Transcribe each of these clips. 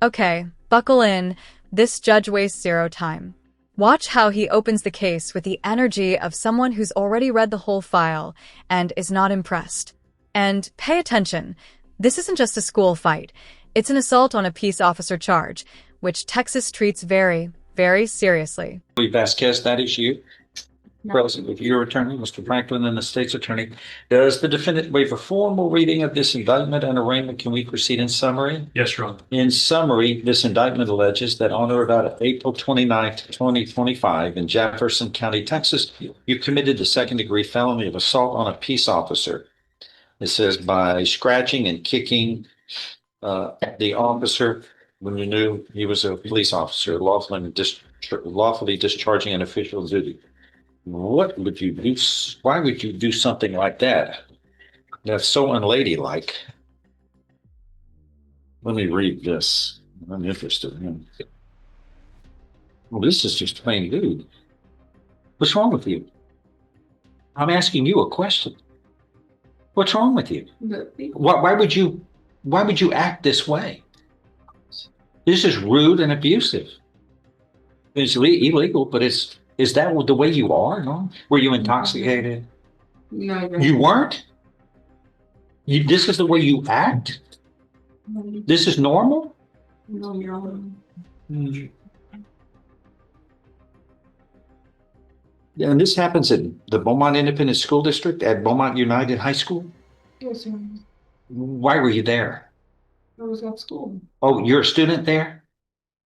Okay, buckle in. This judge wastes zero time. Watch how he opens the case with the energy of someone who's already read the whole file and is not impressed. And pay attention. This isn't just a school fight. It's an assault on a peace officer charge, which Texas treats very, very seriously. Vasquez, that is you. Present with your attorney, Mr. Franklin, and the state's attorney. Does the defendant waive a formal reading of this indictment and arraignment? Can we proceed in summary? Yes, Your Honor. In summary, this indictment alleges that on or about April 29th, 2025, in Jefferson County, Texas, you committed the second-degree felony of assault on a peace officer. It says by scratching and kicking the officer when you knew he was a police officer, lawfully discharging an official duty. What would you do? Why would you do something like that? That's so unladylike. Let me read this. I'm interested in. Well, this is just plain dude. What's wrong with you? I'm asking you a question. What's wrong with you? Why would you act this way? This is rude and abusive. It's illegal, but is that the way you are? No? Were you intoxicated? No. You weren't? This is the way you act? This is normal? No, Your Honor. Yeah, and this happens at the Beaumont Independent School District at Beaumont United High School? Yes, Your Honor. Why were you there? I was at school. Oh, you're a student there?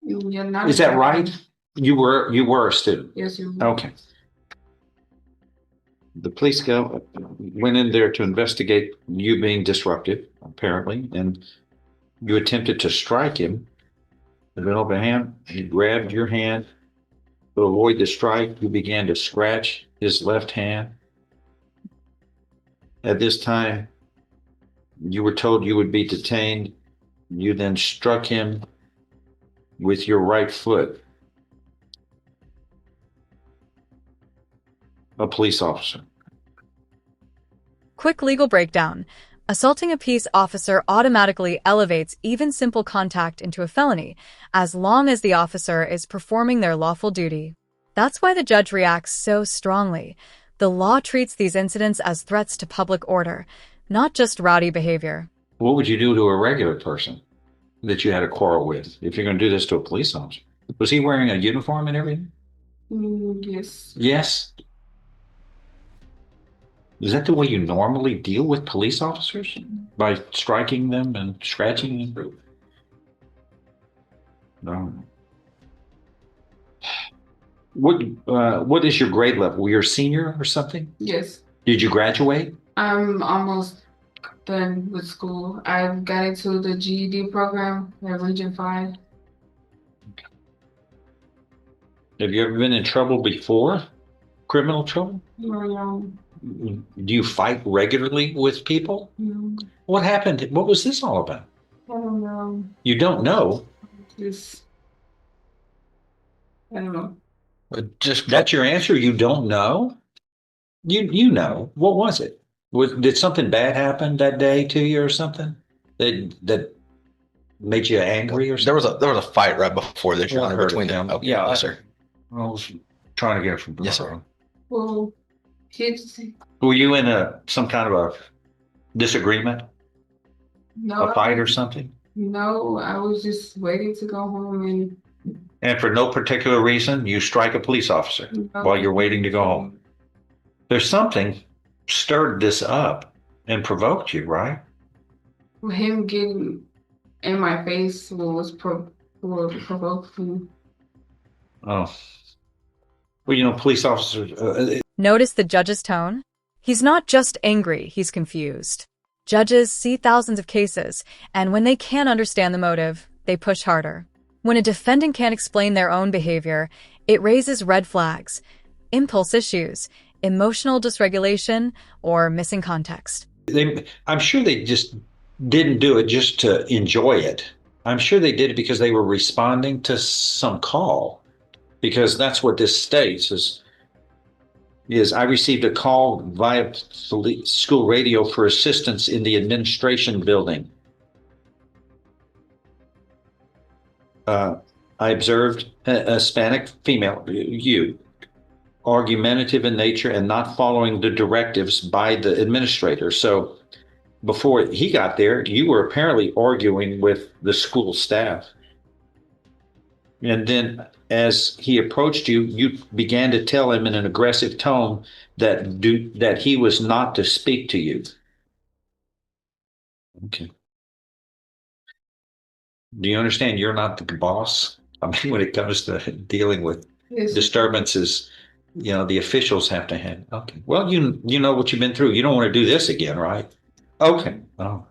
Yeah, not Is that right? You were a student? Yes, Your Honor. Okay. The police went in there to investigate you being disruptive, apparently, and you attempted to strike him. With an open hand, he grabbed your hand. To avoid the strike, you began to scratch his left hand. At this time, you were told you would be detained. You then struck him with your right foot. A police officer. Quick legal breakdown. Assaulting a peace officer automatically elevates even simple contact into a felony, as long as the officer is performing their lawful duty. That's why the judge reacts so strongly. The law treats these incidents as threats to public order, not just rowdy behavior. What would you do to a regular person that you had a quarrel with if you're going to do this to a police officer? Was he wearing a uniform and everything? Yes. Yes. Is that the way you normally deal with police officers? By striking them and scratching them? No. What is your grade level? Were you a senior or something? Yes. Did you graduate? I'm almost done with school. I've got into the GED program at Region 5. Have you ever been in trouble before? Criminal trouble? No. Do you fight regularly with people? No. What happened? What was this all about? I don't know. You don't know? Just, I don't know. That's your answer? You don't know? You know. What was it? Did something bad happen that day to you or something? That made you angry or something? There was a fight right before this, Your Honor, between them. Okay, Yeah, yes, sir. I was trying to get it from Yes, sir. Well, kids. Were you in some kind of a disagreement? No. A fight or something? No, I was just waiting to go home And for no particular reason, you strike a police officer while you're waiting to go home. There's something stirred this up and provoked you, right? him getting in my face was provoking. Oh. Well, police officers... Notice the judge's tone? He's not just angry, he's confused. Judges see thousands of cases, and when they can't understand the motive, they push harder. When a defendant can't explain their own behavior, it raises red flags, impulse issues, emotional dysregulation, or missing context. I'm sure they just didn't do it just to enjoy it. I'm sure they did it because they were responding to some call, because that's what this states is I received a call via school radio for assistance in the administration building. I observed a Hispanic female, you, argumentative in nature and not following the directives by the administrator. So before he got there, you were apparently arguing with the school staff. And then as he approached you, you began to tell him in an aggressive tone that he was not to speak to you. Okay. Do you understand you're not the boss? I mean, when it comes to dealing with disturbances, the officials have to handle. Okay. Well, you know what you've been through. You don't want to do this again, right? Okay. Oh.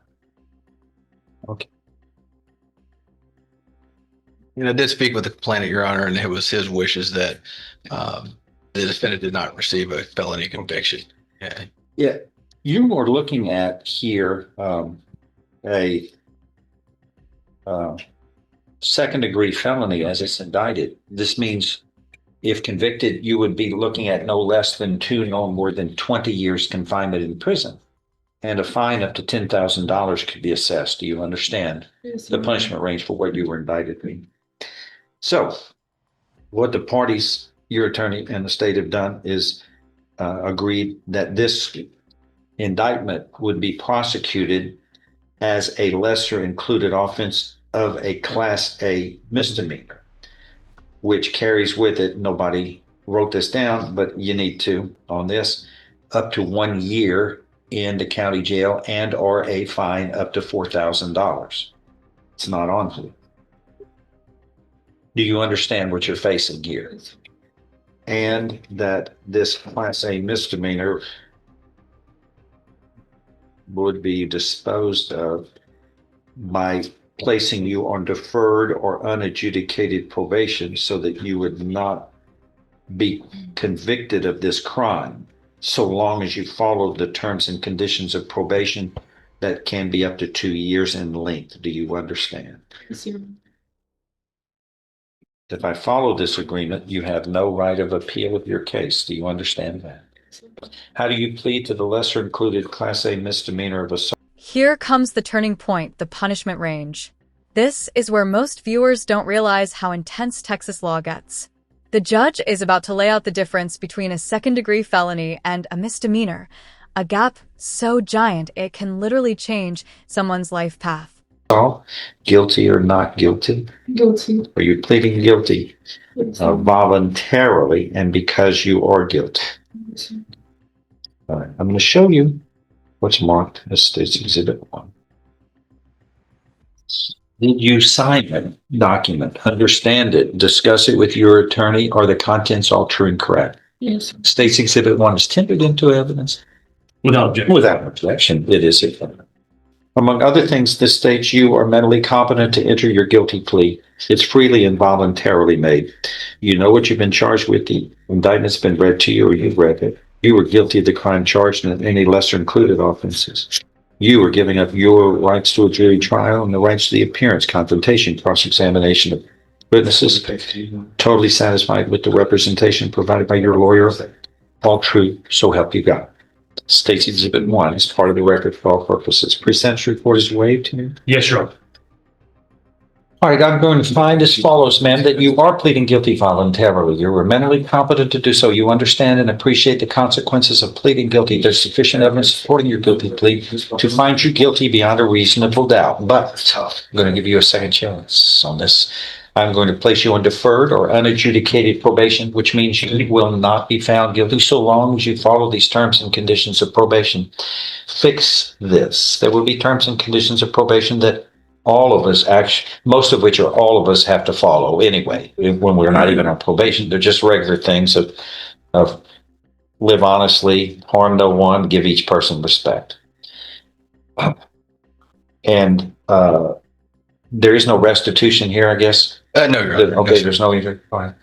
Okay. I did speak with the complainant, Your Honor, and it was his wishes that the defendant did not receive a felony conviction. Yeah. Yeah. You are looking at here a second-degree felony as it's indicted. This means if convicted, you would be looking at no less than no more than 20 years confinement in prison. And a fine up to $10,000 could be assessed. Do you understand the punishment range for what you were indicted with? So what the parties, your attorney and the state have done is agreed that this indictment would be prosecuted as a lesser included offense of a Class A misdemeanor, which carries with it, nobody wrote this down, but you need to on this, up to 1 year in the county jail and or a fine up to $4,000. It's not on here. Do you understand what you're facing here? And that this Class A misdemeanor would be disposed of by placing you on deferred or unadjudicated probation so that you would not be convicted of this crime so long as you follow the terms and conditions of probation that can be up to 2 years in length. Do you understand? Yes, sir. If I follow this agreement, you have no right of appeal of your case. Do you understand that? How do you plead to the lesser included Class A misdemeanor of assault? Here comes the turning point, the punishment range. This is where most viewers don't realize how intense Texas law gets. The judge is about to lay out the difference between a second-degree felony and a misdemeanor, a gap so giant it can literally change someone's life path. Guilty or not guilty? Guilty. Are you pleading guilty voluntarily and because you are guilty? Yes, sir. All right, I'm going to show you what's marked as State's Exhibit 1. Did you sign a document, understand it, discuss it with your attorney? Are the contents all true and correct? Yes, sir. State's Exhibit 1 is tendered into evidence. Without objection. Without objection, it is. Among other things, this states you are mentally competent to enter your guilty plea. It's freely and voluntarily made. You know what you've been charged with. The indictment's been read to you or you've read it. You were guilty of the crime charged and any lesser included offenses. You are giving up your rights to a jury trial and the rights to the appearance, confrontation, cross-examination of witnesses. Totally satisfied with the representation provided by your lawyer. All true, so help you God. State's Exhibit 1 is part of the record for all purposes. Pre-sentence report is waived here. Yes, Your Honor. All right, I'm going to find as follows, ma'am, that you are pleading guilty voluntarily. You were mentally competent to do so. You understand and appreciate the consequences of pleading guilty. There's sufficient evidence supporting your guilty plea to find you guilty beyond a reasonable doubt. But I'm going to give you a second chance on this. I'm going to place you on deferred or unadjudicated probation, which means you will not be found guilty so long as you follow these terms and conditions of probation. Fix this. There will be terms and conditions of probation that all of us, actually, most of which are all of us have to follow anyway, when we're not even on probation. They're just regular things of live honestly, harm no one, give each person respect. And there is no restitution here, I guess. No, Your Honor. Okay, there's no either. All right.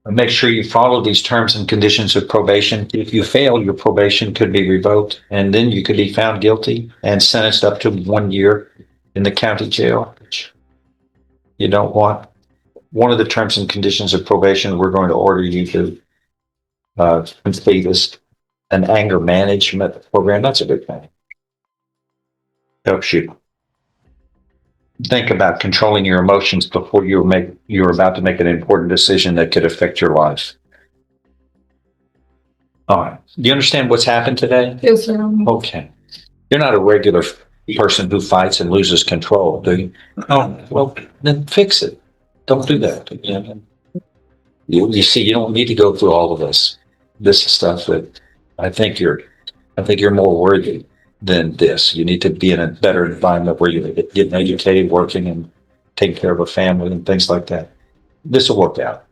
Make sure you follow these terms and conditions of probation. If you fail, your probation could be revoked, and then you could be found guilty and sentenced up to 1 year in the county jail, which you don't want. One of the terms and conditions of probation, we're going to order you to complete is an anger management program. That's a good thing. Helps you think about controlling your emotions before you're about to make an important decision that could affect your life. All right. Do you understand what's happened today? Yes, sir. Okay. You're not a regular person who fights and loses control, do you? Oh, well, then fix it. Don't do that. You see, you don't need to go through all of this. This is stuff that I think you're more worthy than this. You need to be in a better environment where you're getting educated, working, and taking care of a family and things like that. This will work out.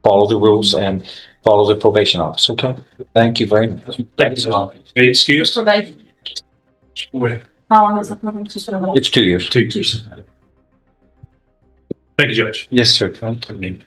Follow the rules and follow the probation officer. Okay. Thank you very much. Thank you. Any excuse? How long is the probation service? It's 2 years. 2 years. Thank you, Judge. Yes, sir. Thank you.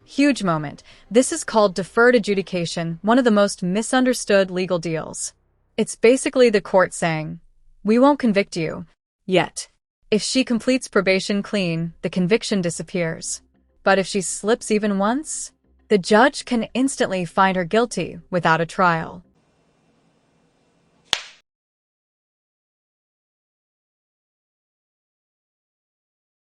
Huge moment. This is called deferred adjudication, one of the most misunderstood legal deals. It's basically the court saying, we won't convict you. Yet, if she completes probation clean, the conviction disappears. But if she slips even once, the judge can instantly find her guilty without a trial.